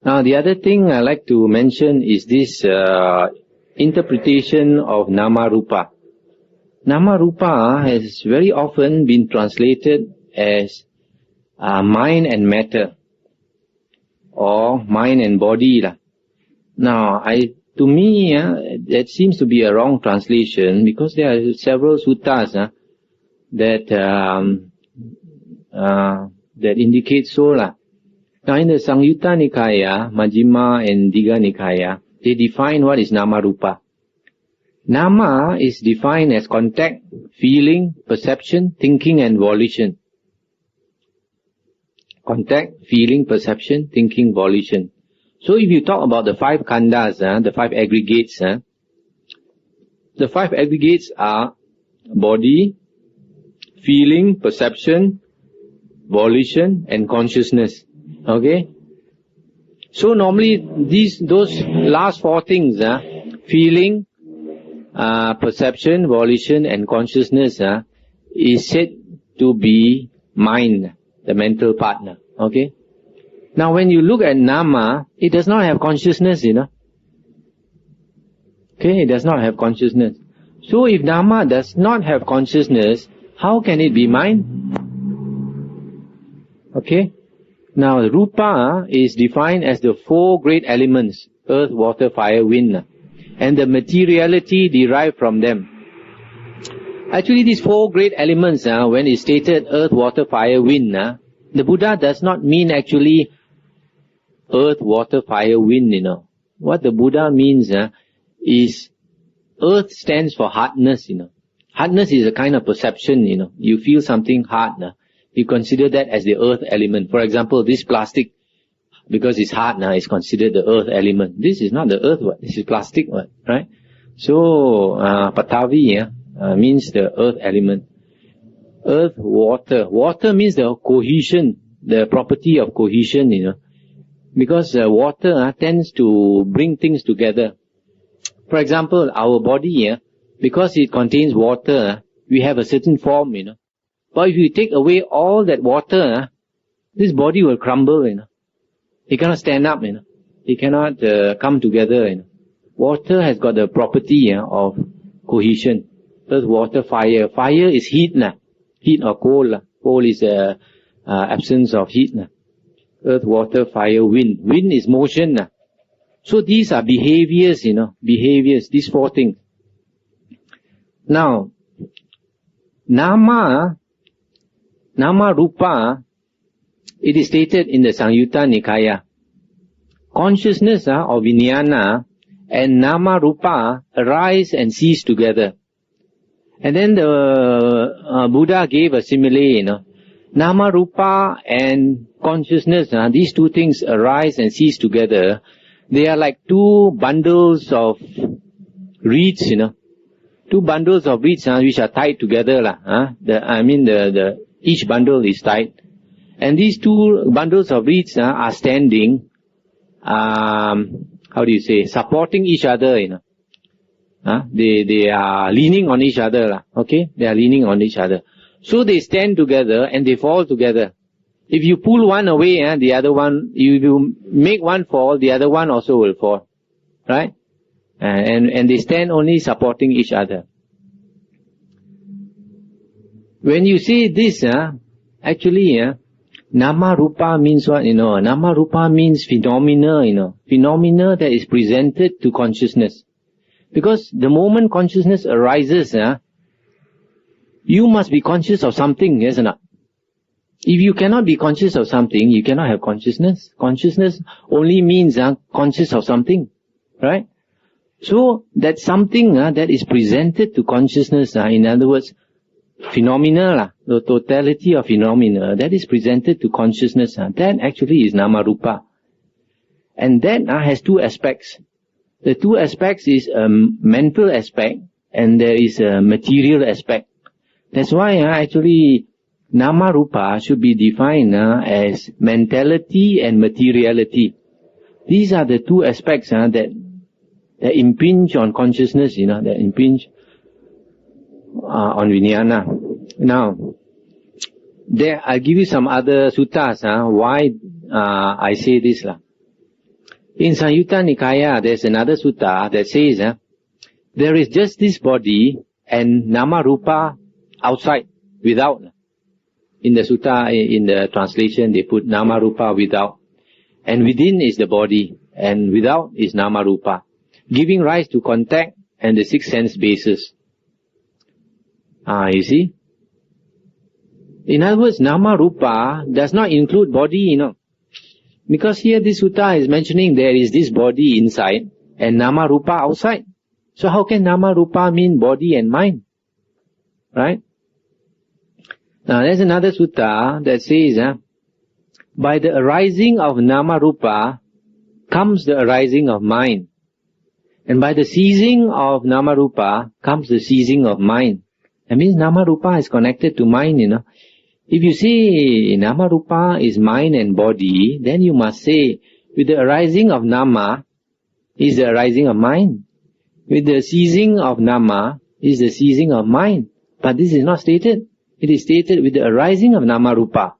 Now, the other thing I like to mention is this interpretation of nama rupa. Nama rupa has very often been translated as mind and matter, or mind and body. Now, to me, that seems to be a wrong translation, because there are several suttas that indicate so. Now, in the Samyutta Nikaya, Majjhima and Digha Nikaya, they define what is nama rupa. Nama is defined as contact, feeling, perception, thinking and volition. Contact, feeling, perception, thinking, volition. So if you talk about the 5 khandhas, the 5 aggregates, the 5 aggregates are body, feeling, perception, volition and consciousness. Okay? So normally those last 4 things, feeling, perception, volition and consciousness is said to be mind, the mental partner. Okay? Now when you look at nama, it does not have consciousness, Okay, it does not have consciousness. So if nama does not have consciousness, how can it be mind? Okay? Now rupa is defined as the 4 great elements, earth, water, fire, wind, and the materiality derived from them. Actually these 4 great elements, when it's stated earth, water, fire, wind, the Buddha does not mean actually earth, water, fire, wind, What the Buddha means is earth stands for hardness, Hardness is a kind of perception, You feel something hard, you consider that as the earth element. For example, this plastic, because it's hard now, is considered the earth element. This is not the earth, this is plastic, right? So, Patavi means the earth element. Earth, water. Water means the cohesion, the property of cohesion, Because water tends to bring things together. For example, our body, because it contains water, we have a certain form, But if you take away all that water, this body will crumble, It cannot stand up, It cannot come together, Water has got the property of cohesion. Earth, water, fire. Fire is heat, Heat or cold. Cold is absence of heat. Earth, water, fire, wind. Wind is motion. So these are behaviors, Behaviors, these 4 things. Now, nama rupa, it is stated in the Samyutta Nikaya. Consciousness or vijnana and nama rupa arise and cease together. And then the Buddha gave a simile, Nama rupa and consciousness, these 2 things arise and cease together. They are like 2 bundles of reeds, 2 bundles of reeds which are tied together. Each bundle is tied. And these 2 bundles of reeds are standing, supporting each other, They are leaning on each other, okay? They are leaning on each other. So they stand together and they fall together. If you pull one away, the other one, if you make one fall, the other one also will fall. Right? And they stand only supporting each other. When you see this, actually, nama rupa means what, Nama rupa means phenomena, Phenomena that is presented to consciousness. Because the moment consciousness arises, you must be conscious of something, yes or not? If you cannot be conscious of something, you cannot have consciousness. Consciousness only means conscious of something, right? So that something that is presented to consciousness, in other words, phenomena, the totality of phenomena that is presented to consciousness, that actually is nama rupa. And that has 2 aspects. The 2 aspects is a mental aspect and there is a material aspect. That's why actually nama rupa should be defined as mentality and materiality. These are the 2 aspects that impinge on consciousness, that impinge on vijnana. Now, I'll give you some other suttas why I say this. In Samyutta Nikaya, there's another sutta that says, there is just this body and nama rupa outside, without. In the sutta, in the translation, they put nama rupa without. And within is the body, and without is nama rupa, giving rise to contact and the six sense bases. You see? In other words, nama rupa does not include body, Because here this sutta is mentioning there is this body inside and nama rupa outside. So how can nama rupa mean body and mind? Right? Now there's another sutta that says, by the arising of nama rupa comes the arising of mind. And by the ceasing of nama rupa comes the ceasing of mind. That means nama rupa is connected to mind, If you say nama rupa is mind and body, then you must say, with the arising of nama is the arising of mind. With the ceasing of nama is the ceasing of mind. But this is not stated. It is stated with the arising of nama rupa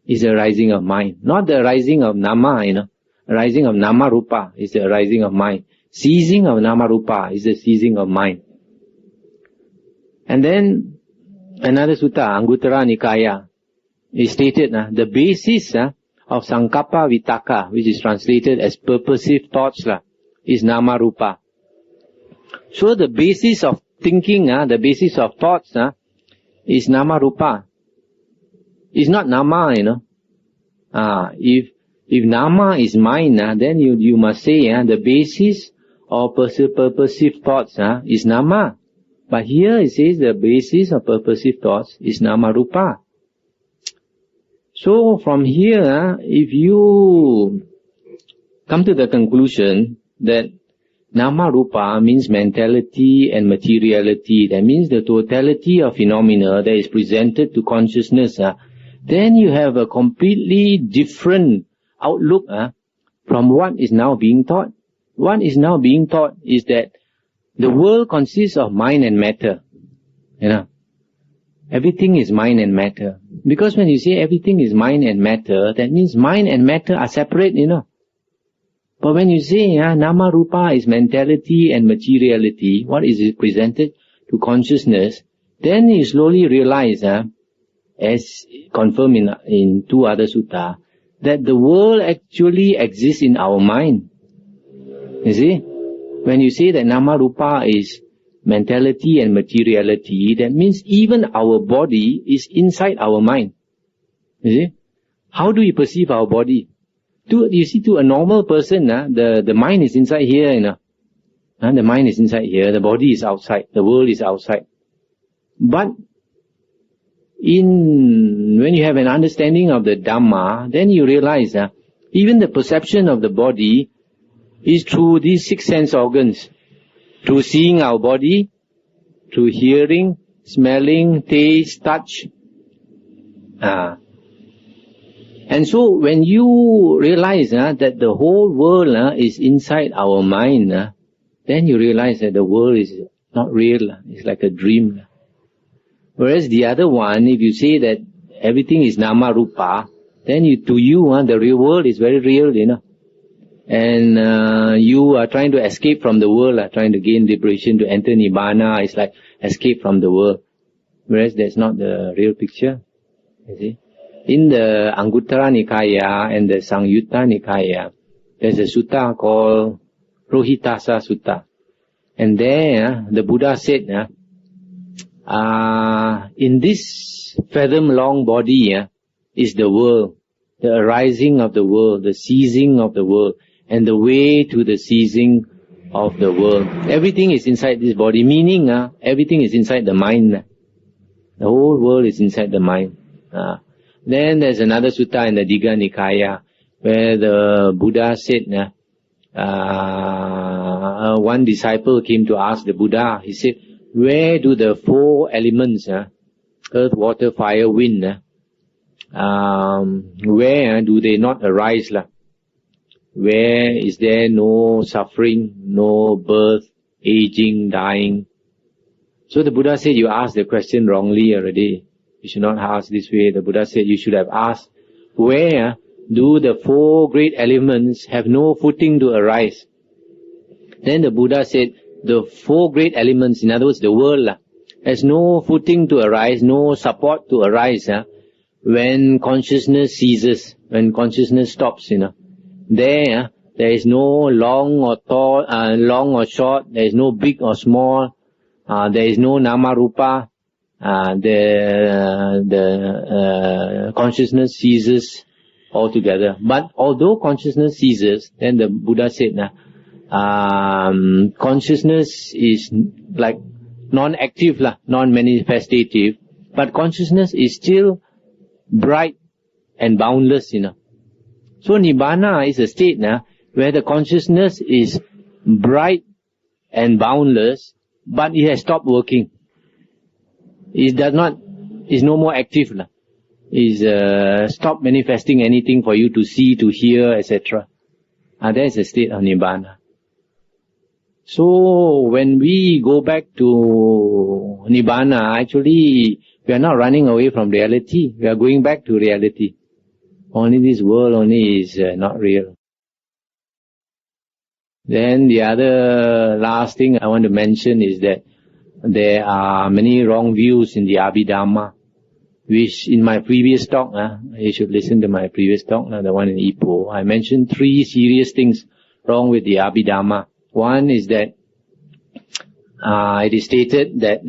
is the arising of mind. Not the arising of nama, Arising of nama rupa is the arising of mind. Ceasing of nama rupa is the ceasing of mind. And then another sutta, Anguttara Nikaya, is stated, the basis of Sankappa Vitaka, which is translated as purposive thoughts, is nama rupa. So the basis of thinking, the basis of thoughts, is nama rupa. It's not nama, If nama is mind, then you must say, the basis of purposive thoughts is nama. But here it says the basis of purposive thoughts is nama rupa. So from here, if you come to the conclusion that nama rupa means mentality and materiality, that means the totality of phenomena that is presented to consciousness, then you have a completely different outlook from what is now being taught. What is now being taught is that the world consists of mind and matter. Everything is mind and matter. Because when you say everything is mind and matter, that means mind and matter are separate, But when you say nama rupa is mentality and materiality, what is it presented to consciousness, then you slowly realize, as confirmed in two other sutta, that the world actually exists in our mind. You see? When you say that nama rupa is mentality and materiality, that means even our body is inside our mind. You see? How do we perceive our body? You see, to a normal person, the mind is inside here, The mind is inside here, the body is outside, the world is outside. But when you have an understanding of the Dhamma, then you realize even the perception of the body is through these six sense organs. Through seeing our body, through hearing, smelling, taste, touch. And so when you realize that the whole world is inside our mind, then you realize that the world is not real. It's like a dream. Whereas the other one, if you say that everything is nama rupa, then to you, the real world is very real, And you are trying to escape from the world, trying to gain liberation, to enter nibbana. It's like escape from the world. Whereas that's not the real picture. You see? In the Anguttara Nikaya and the Samyutta Nikaya, there's a sutta called Rohitassa Sutta. And there, the Buddha said, in this fathom-long body is the world, the arising of the world, the ceasing of the world, and the way to the ceasing of the world. Everything is inside this body, meaning everything is inside the mind. The whole world is inside the mind. Then there's another sutta in the Digha Nikaya where the Buddha said, one disciple came to ask the Buddha, he said, where do the four elements, earth, water, fire, wind, where do they not arise? Where is there no suffering, no birth, aging, dying? So the Buddha said, you asked the question wrongly already. You should not ask this way. The Buddha said, you should have asked, where do the four great elements have no footing to arise? Then the Buddha said, the four great elements, in other words, the world, has no footing to arise, no support to arise, when consciousness ceases, when consciousness stops, There is no long or tall, long or short, there is no big or small, there is no nama rupa, the consciousness ceases altogether. But although consciousness ceases, then the Buddha said, consciousness is like non-active, non-manifestative, but consciousness is still bright and boundless, So Nibbana is a state where the consciousness is bright and boundless, but it has stopped working. It is no more active. It stopped manifesting anything for you to see, to hear, etc. That is a state of Nibbana. So when we go back to Nibbana, actually we are not running away from reality. We are going back to reality. Only this world is not real. Then the other last thing I want to mention is that there are many wrong views in the Abhidharma, which in my previous talk, you should listen to my previous talk, the one in Ipoh, I mentioned 3 serious things wrong with the Abhidharma. One is that it is stated that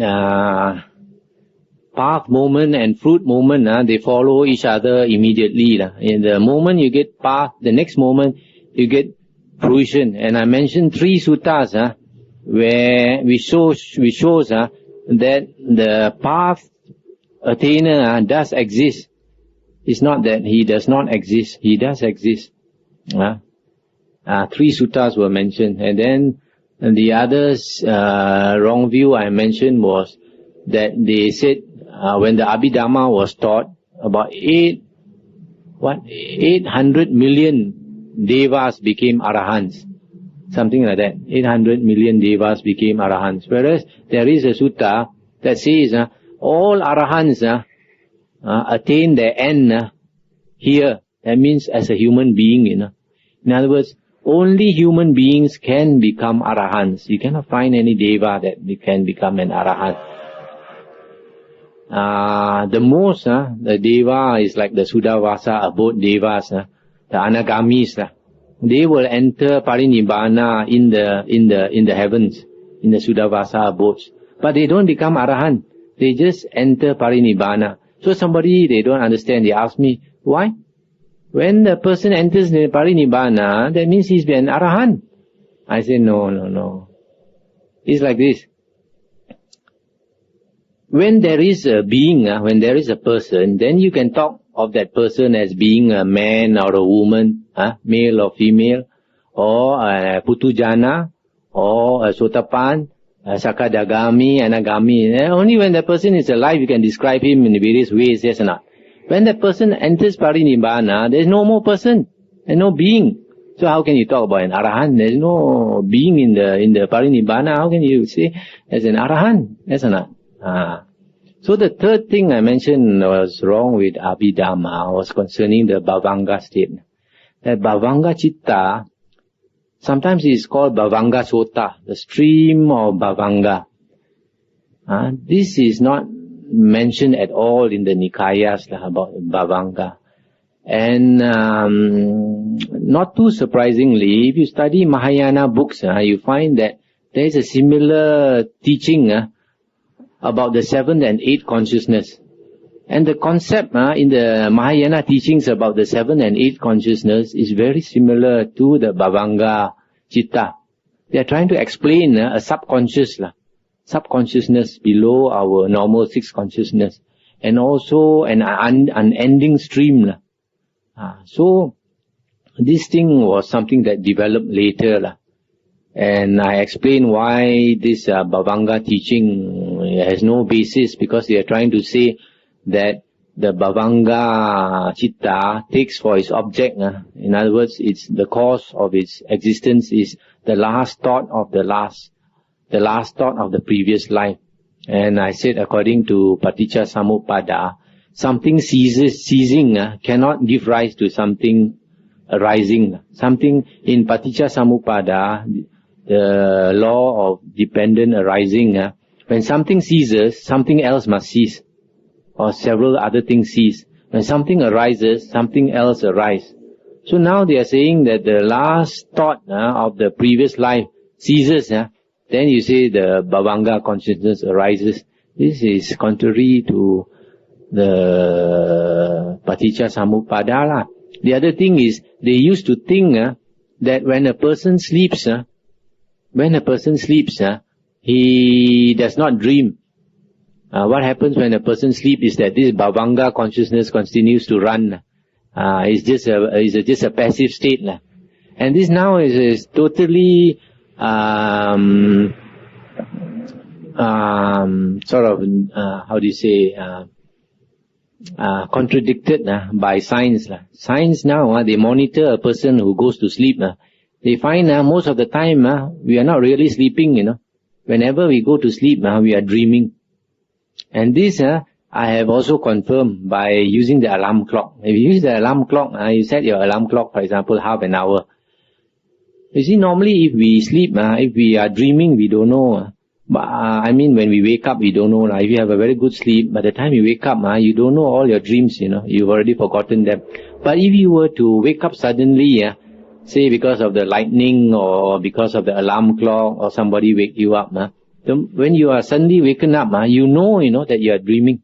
path moment and fruit moment, they follow each other immediately. In the moment you get path, the next moment you get fruition. And I mentioned 3 suttas where we shows that the path attainer does exist. It's not that he does not exist. He does exist. 3 suttas were mentioned. And then the others wrong view I mentioned was that they said when the Abhidharma was taught, about 800 million devas became arahants. Something like that. 800 million devas became arahants. Whereas there is a sutta that says all arahants attain their end here. That means as a human being. In other words, only human beings can become arahants. You cannot find any deva that can become an arahant. The most, the deva is like the Sudavasa abode devas, the anagamis. They will enter parinibbana in the heavens, in the Sudavasa abodes. But they don't become arahant. They just enter parinibbana. So somebody, they don't understand, they ask me, why? When the person enters the parinibbana, that means he's been arahant. I say, no. It's like this. When there is a being, when there is a person, then you can talk of that person as being a man or a woman, male or female, or a putujana, or a sotapan, a sakadagami, anagami. Only when the person is alive you can describe him in various ways, yes or not. When the person enters parinibbana, there is no more person, and no being. So how can you talk about an arahant? There is no being in the parinibbana. How can you say as an arahant? Yes or not? So the third thing I mentioned was wrong with Abhidharma was concerning the Bhavanga state. That Bhavanga Chitta, sometimes it is called Bhavanga Sota, the stream of Bhavanga. This is not mentioned at all in the nikayas about Bhavanga. And not too surprisingly, if you study Mahayana books, you find that there is a similar teaching about the 7th and 8th consciousness. And the concept in the Mahayana teachings about the 7th and 8th consciousness is very similar to the Bhavanga Chitta. They are trying to explain a subconsciousness below our normal 6th consciousness, and also an unending stream. So this thing was something that developed later. And I explain why this Bhavanga teaching has no basis, because they are trying to say that the Bhavanga Chitta takes for its object. In other words, it's the cause of its existence is the last thought of the last thought of the previous life. And I said according to Paticca Samuppada, something ceasing cannot give rise to something arising. Something in Paticca Samuppada, the law of dependent arising, when something ceases, something else must cease, or several other things cease. When something arises, something else arises. So now they are saying that the last thought of the previous life ceases, then you say the Bhavanga consciousness arises. This is contrary to the Paticca Samuppada. The other thing is, they used to think that when a person sleeps, he does not dream. What happens when a person sleeps is that this Bhavanga consciousness continues to run. It's just a passive state. And this now is totally contradicted by science. Science now, they monitor a person who goes to sleep. They find most of the time we are not really sleeping, Whenever we go to sleep, we are dreaming. And this I have also confirmed by using the alarm clock. If you use the alarm clock, you set your alarm clock, for example, half an hour. You see, normally if we sleep, if we are dreaming, we don't know. But when we wake up, we don't know. If you have a very good sleep, by the time you wake up, you don't know all your dreams, You've already forgotten them. But if you were to wake up suddenly, say because of the lightning or because of the alarm clock or somebody wake you up, when you are suddenly waken up, you know that you are dreaming.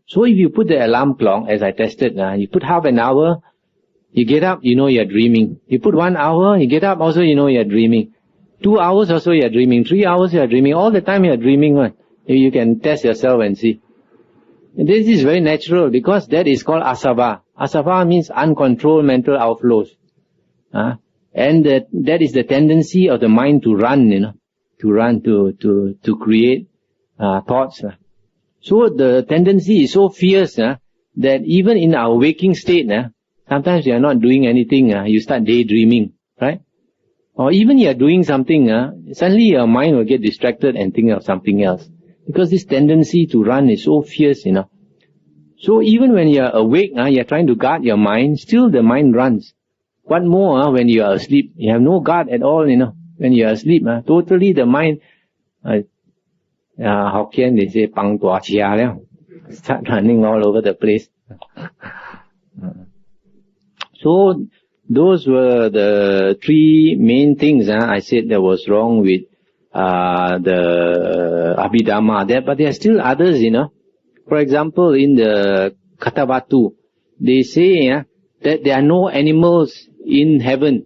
So if you put the alarm clock, as I tested, you put half an hour, you get up, you know you are dreaming. You put 1 hour, you get up, also you know you are dreaming. 2 hours also you are dreaming. 3 hours you are dreaming. All the time you are dreaming. You can test yourself and see. And this is very natural because that is called asava. Asava means uncontrolled mental outflows. And that is the tendency of the mind to run, to create thoughts. So the tendency is so fierce that even in our waking state, sometimes you are not doing anything, you start daydreaming, right? Or even you are doing something, suddenly your mind will get distracted and think of something else. Because this tendency to run is so fierce, So even when you are awake, you are trying to guard your mind, still the mind runs. What more when you are asleep? You have no guard at all, When you are asleep, totally the mind, Hokkien they say, pang tua chia liao. Start running all over the place. So, those were the three main things I said that was wrong with the Abhidharma. But there are still others, For example, in the Kathavatu, they say that there are no animals in heaven.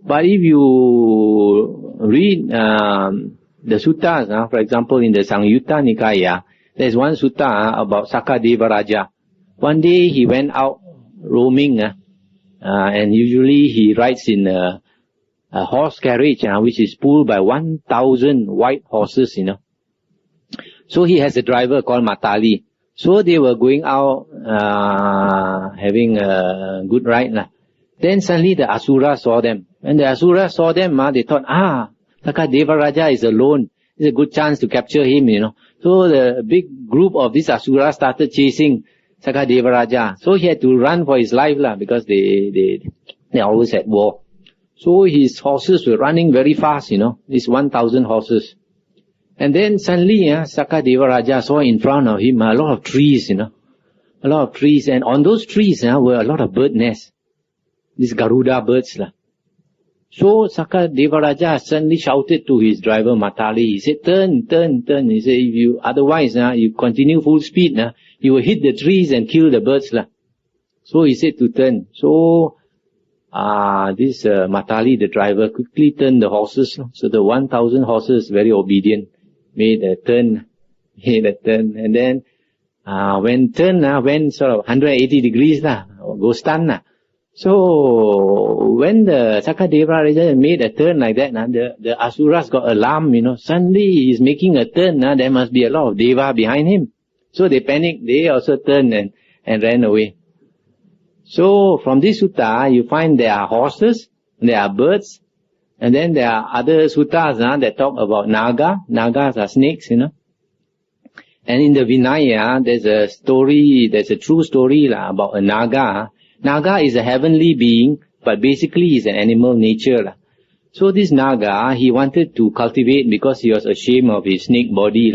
But if you read the suttas, for example, in the Sangyutta Nikaya, there's one sutta about Sakadeva Raja. One day he went out roaming, and usually he rides in a horse carriage, which is pulled by 1,000 white horses, So he has a driver called Matali. So they were going out, having a good ride. Then suddenly the Asuras saw them. When the Asuras saw them, they thought, Sakadeva Raja is alone. It's a good chance to capture him, So the big group of these Asuras started chasing Sakadeva Raja. So he had to run for his life, because they always at war. So his horses were running very fast, these 1,000 horses. And then suddenly, Sakadeva Raja saw in front of him a lot of trees, a lot of trees. And on those trees were a lot of bird nests. These Garuda birds. So Sakadeva Raja suddenly shouted to his driver Matali. He said, turn. He said, if you, otherwise, you continue full speed, you will hit the trees and kill the birds. So he said to turn. So, this Matali, the driver, quickly turned the horses. So the 1,000 horses, very obedient, made a turn. And then, when turn, went sort of 180 degrees, go stun. So, when the Sakadeva Raja made a turn like that, the Asuras got alarmed, Suddenly he's making a turn, there must be a lot of Deva behind him. So they panicked, they also turned and ran away. So, from this sutta, you find there are horses, there are birds, and then there are other suttas that talk about naga. Nagas are snakes, And in the Vinaya, there's a true story about a Naga. Naga is a heavenly being, but basically he's an animal nature. So this Naga, he wanted to cultivate because he was ashamed of his snake body.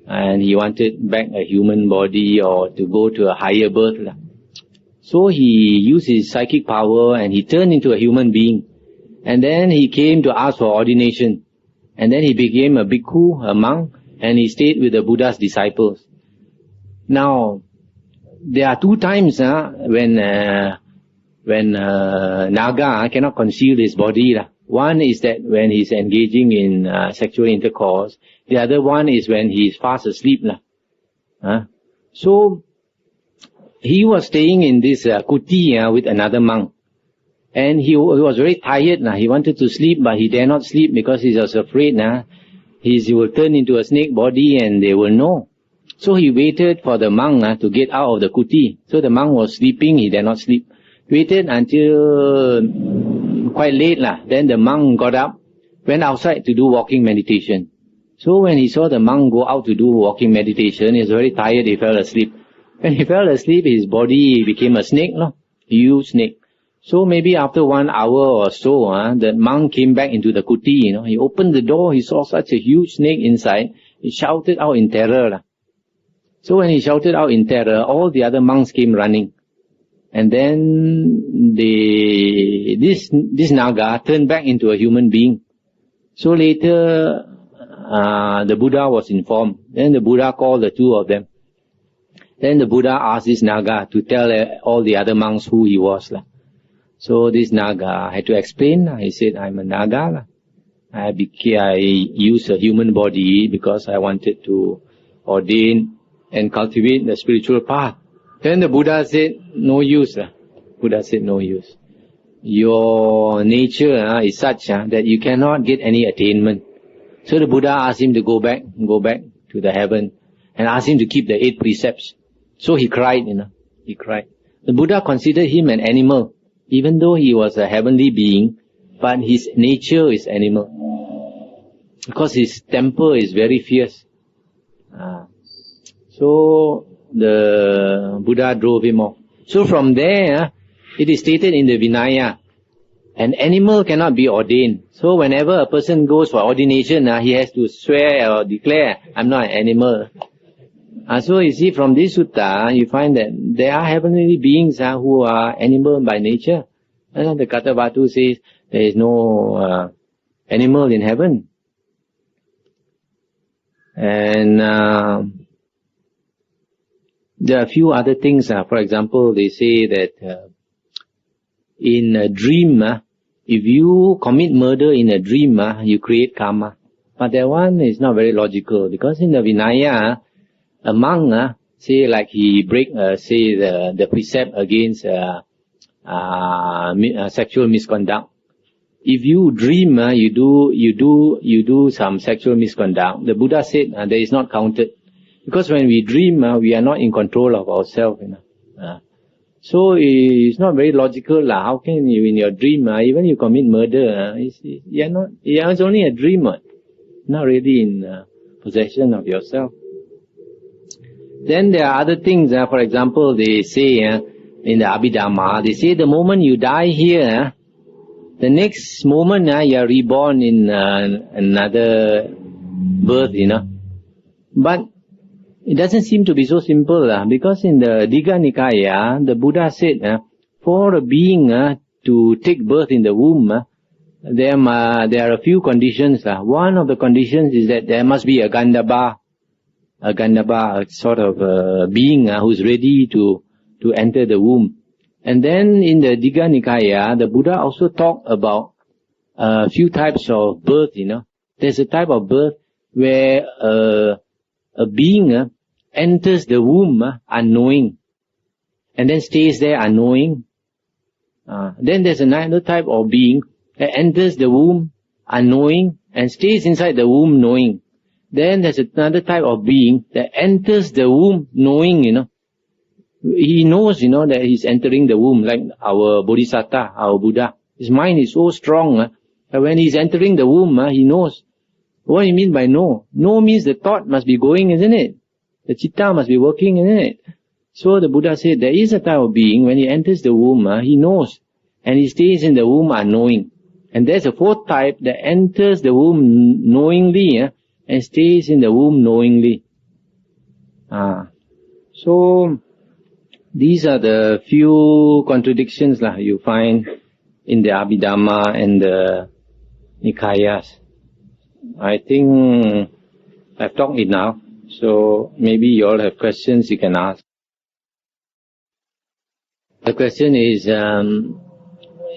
And he wanted back a human body or to go to a higher birth. So he used his psychic power and he turned into a human being. And then he came to ask for ordination. And then he became a bhikkhu, a monk, and he stayed with the Buddha's disciples. Now, there are two times when Naga cannot conceal his body. One is that when he's engaging in sexual intercourse. The other one is when he's fast asleep. So, he was staying in this kuti with another monk. And he was very tired. He wanted to sleep, but he dare not sleep because he was afraid he will turn into a snake body and they will know. So he waited for the monk to get out of the kuti. So the monk was sleeping, he dare not sleep. Waited until quite late. Then the monk got up, went outside to do walking meditation. So when he saw the monk go out to do walking meditation, he was very tired, he fell asleep. When he fell asleep, his body became a snake, huge snake. So maybe after 1 hour or so, the monk came back into the kuti, He opened the door, he saw such a huge snake inside. He shouted out in terror. So when he shouted out in terror, all the other monks came running. And then this Naga turned back into a human being. So later, the Buddha was informed. Then the Buddha called the two of them. Then the Buddha asked this Naga to tell all the other monks who he was. So this Naga had to explain. He said, I'm a Naga. I used a human body because I wanted to ordain and cultivate the spiritual path. Then the Buddha said, no use. Buddha said, no use. Your nature is such that you cannot get any attainment. So the Buddha asked him to go back to the heaven and asked him to keep the 8 precepts. So he cried, he cried. The Buddha considered him an animal. Even though he was a heavenly being, but his nature is animal. Because his temper is very fierce. So the Buddha drove him off. So from there, it is stated in the Vinaya, an animal cannot be ordained. So whenever a person goes for ordination, he has to swear or declare, I'm not an animal. So you see, from this sutta, you find that there are heavenly beings who are animal by nature. The Kathavatu says there is no animal in heaven. And there are a few other things. For example, they say that in a dream, if you commit murder in a dream, you create karma. But that one is not very logical, because in the Vinaya, a monk, say like he break, say the precept against sexual misconduct. If you dream, you do some sexual misconduct. The Buddha said that is not counted, because when we dream, we are not in control of ourselves. So it's not very logical. How can you in your dream, even you commit murder? It's only a dream, not really in possession of yourself. Then there are other things. For example, they say in the Abhidharma, they say the moment you die here, the next moment you are reborn in another birth, But it doesn't seem to be so simple, because in the Digha Nikaya, the Buddha said, for a being to take birth in the womb, there are a few conditions. One of the conditions is that there must be a Gandhabba, a sort of being who's ready to enter the womb. And then in the Digha Nikaya, the Buddha also talked about a few types of birth, There's a type of birth where a being enters the womb unknowing and then stays there unknowing. Then there's another type of being that enters the womb unknowing and stays inside the womb knowing. Then there's another type of being that enters the womb knowing, He knows, that he's entering the womb, like our bodhisattva, our Buddha. His mind is so strong that when he's entering the womb, he knows. What do you mean by know? Know means the thought must be going, isn't it? The chitta must be working, isn't it? So the Buddha said, there is a type of being, when he enters the womb, he knows. And he stays in the womb unknowing. And there's a fourth type that enters the womb knowingly, and stays in the womb knowingly. So, these are the few contradictions you find in the Abhidharma and the nikayas. I think I've talked enough, so maybe you all have questions you can ask. The question is,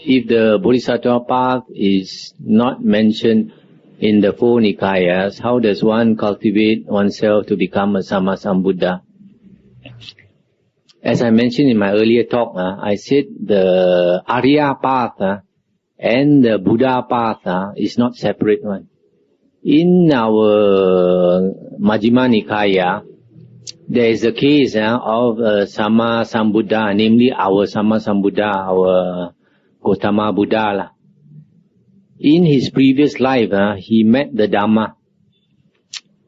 if the bodhisattva path is not mentioned in the 4 nikayas, how does one cultivate oneself to become a Sammasambuddha? As I mentioned in my earlier talk, I said the Arya path and the Buddha path is not separate one. In our Majjhima Nikaya, there is a case of Sammasambuddha, namely our Sammasambuddha, our Gautama Buddha. In his previous life, he met the Dhamma,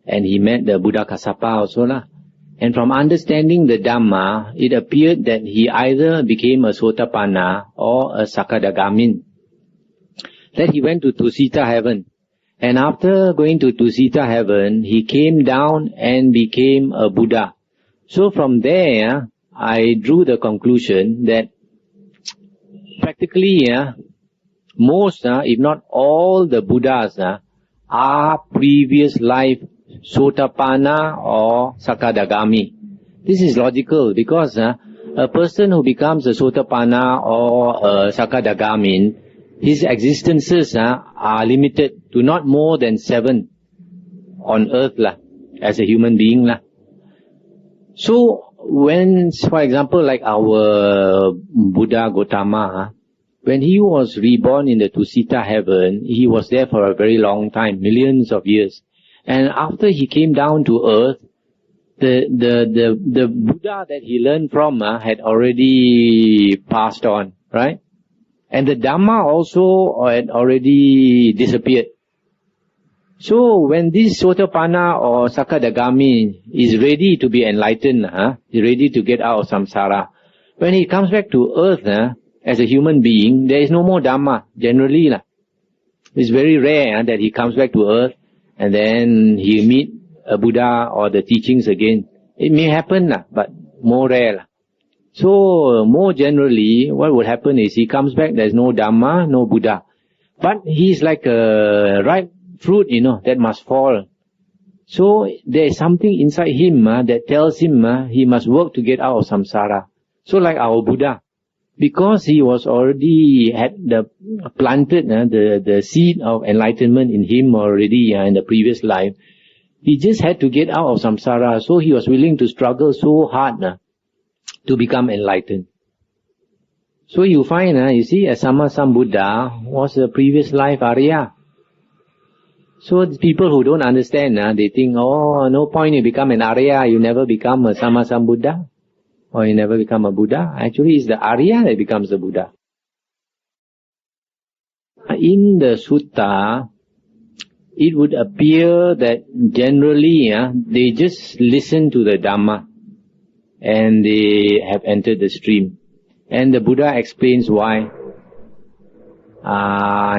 and he met the Buddha Kassapa also. And from understanding the Dhamma, it appeared that he either became a Sotapanna or a Sakadagamin. Then he went to Tusita heaven. And after going to Tusita heaven, he came down and became a Buddha. So from there, I drew the conclusion that practically, most, if not all the Buddhas are previous life Sotapanna or Sakadagami. This is logical because a person who becomes a Sotapanna or a Sakadagamin, his existences are limited to not more than 7 on earth as a human being. So when, for example, like our Buddha Gautama, when he was reborn in the Tusita heaven, he was there for a very long time, millions of years. And after he came down to earth, the Buddha that he learned from had already passed on, right? And the Dhamma also had already disappeared. So when this Sotapanna or Sakadagami is ready to be enlightened, is ready to get out of samsara, when he comes back to earth as a human being, there is no more Dhamma, generally. It's very rare that he comes back to earth and then he meet a Buddha or the teachings again. It may happen, but more rare. So, more generally, what would happen is he comes back, there's no Dhamma, no Buddha. But he's like a ripe fruit, that must fall. So, there is something inside him that tells him he must work to get out of samsara. So, like our Buddha, because he was already planted the seed of enlightenment in him already in the previous life, he just had to get out of samsara. So, he was willing to struggle so hard to become enlightened. So you find, you see, a Sammasambuddha was a previous life Arya. So the people who don't understand, they think, oh, no point you become an Arya, you never become a Sammasambuddha, or you never become a Buddha. Actually, it's the Arya that becomes the Buddha. In the sutta, it would appear that generally, they just listen to the Dhamma, and they have entered the stream. And the Buddha explains why.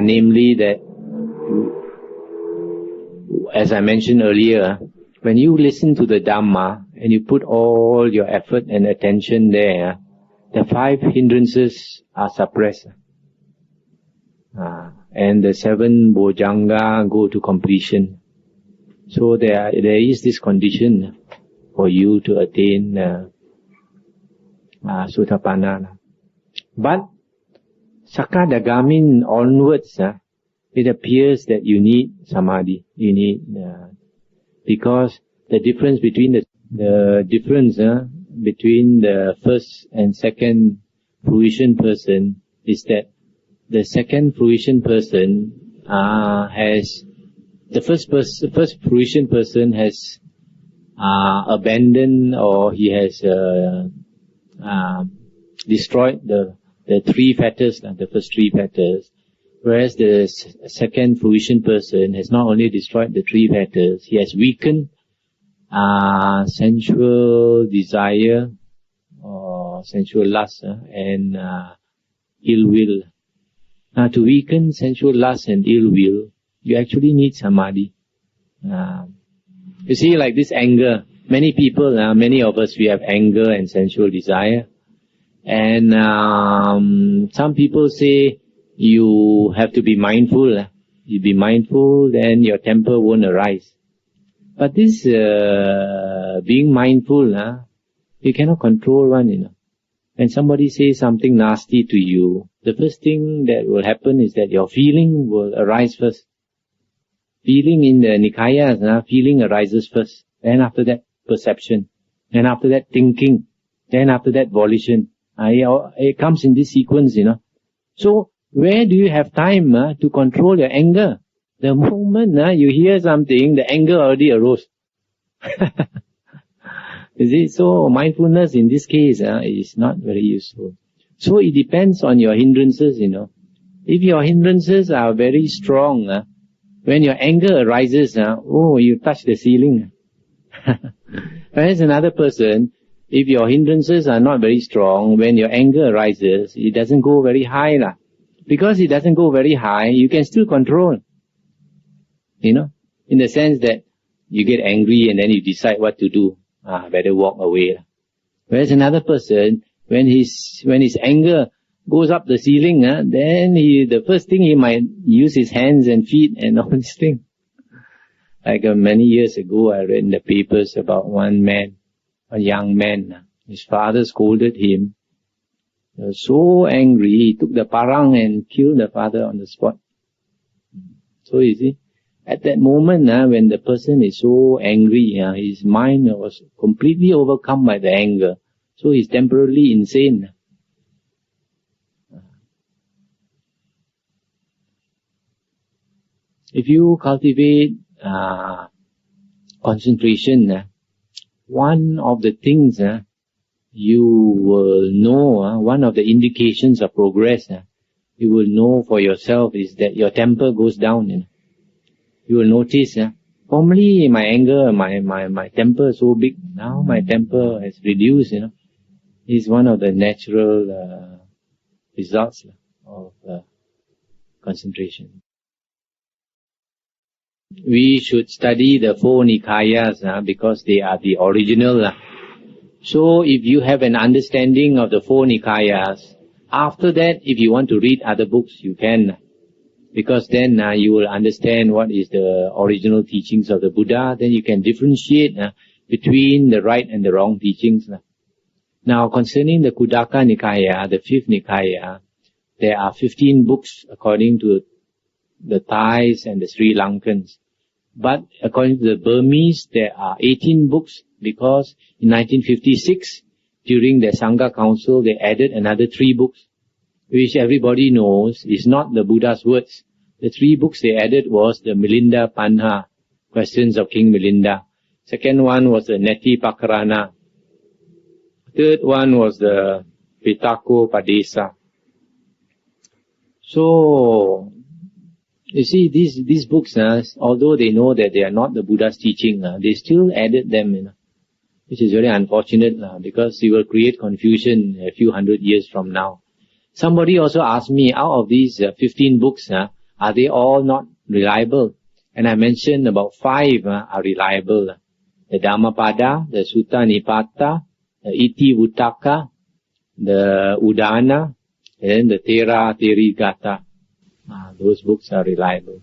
Namely that, as I mentioned earlier, when you listen to the Dhamma and you put all your effort and attention there, the 5 hindrances are suppressed. And the 7 bojjhanga go to completion. So there is this condition for you to attain Sotapanna. But Sakadagamin onwards, it appears that you need samadhi. You need because the difference between between the first and second fruition person is that the second fruition person has the first fruition person has abandoned, or he has destroyed the 3 fetters, the first 3 fetters, whereas the second fruition person has not only destroyed the 3 fetters, he has weakened sensual desire or sensual lust and ill will. Now, to weaken sensual lust and ill will, you actually need samadhi. You see, like this anger, many people, many of us, we have anger and sensual desire. And some people say you have to be mindful. You be mindful, then your temper won't arise. But this being mindful, you cannot control one, When somebody says something nasty to you, the first thing that will happen is that your feeling will arise first. Feeling in the nikayas, feeling arises first. Then after that, perception. Then after that, thinking. Then after that, volition. It comes in this sequence, So, where do you have time to control your anger? The moment you hear something, the anger already arose. You see, so mindfulness in this case is not very useful. So it depends on your hindrances, If your hindrances are very strong, when your anger arises, you touch the ceiling. Whereas another person, if your hindrances are not very strong, when your anger arises, it doesn't go very high. Because it doesn't go very high, you can still control. In the sense that you get angry and then you decide what to do. Better walk away. Whereas another person, when his anger goes up the ceiling, then the first thing he might use his hands and feet and all these things. Like many years ago, I read in the papers about one man, a young man. His father scolded him. He was so angry, he took the parang and killed the father on the spot. So you see, at that moment, when the person is so angry, his mind was completely overcome by the anger. So he's temporarily insane. If you cultivate concentration, one of the things you will know, one of the indications of progress, you will know for yourself is that your temper goes down. You will notice, formerly my anger, my temper is so big. Now my temper has reduced, It's one of the natural results of concentration. We should study the 4 nikayas because they are the original. So if you have an understanding of the 4 nikayas, after that, if you want to read other books, you can. Because then you will understand what is the original teachings of the Buddha. Then you can differentiate between the right and the wrong teachings. Now, concerning the Khuddaka Nikaya, the 5th Nikaya, there are 15 books according to the Thais and the Sri Lankans. But according to the Burmese, there are 18 books because in 1956, during the Sangha Council, they added another 3 books, which everybody knows is not the Buddha's words. The 3 books they added was the Milinda Panha, Questions of King Milinda. Second one was the Neti Pakarana. Third one was the Pitako Padesa. So, you see, these books, although they know that they are not the Buddha's teaching, they still added them, which is very unfortunate, because it will create confusion a few hundred years from now. Somebody also asked me, out of these 15 books, are they all not reliable? And I mentioned about 5 are reliable. The Dhammapada, the Sutta Nipata, the Iti Vuttaka, the Udana, and the Tera Terigata. Those books are reliable.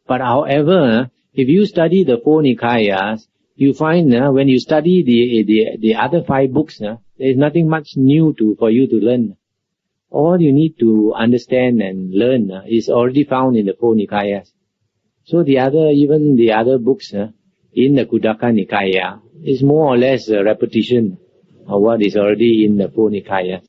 But however, if you study the 4 Nikayas, you find when you study the other 5 books, there is nothing much new for you to learn. All you need to understand and learn is already found in the 4 Nikayas. So even the other books in the Khuddaka Nikaya is more or less a repetition of what is already in the 4 Nikayas.